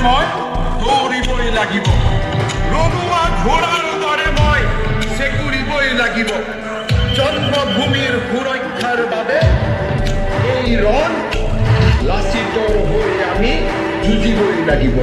মই দৌৰিবই লাগিব, ৰণুৱা ঘোঁৰাৰ দৰে মই চেকুৰিবই লাগিব। জন্মভূমিৰ সুৰক্ষাৰ বাবে এই ৰণ লাচিতৰ হৈ আমি যুঁজিবই লাগিব।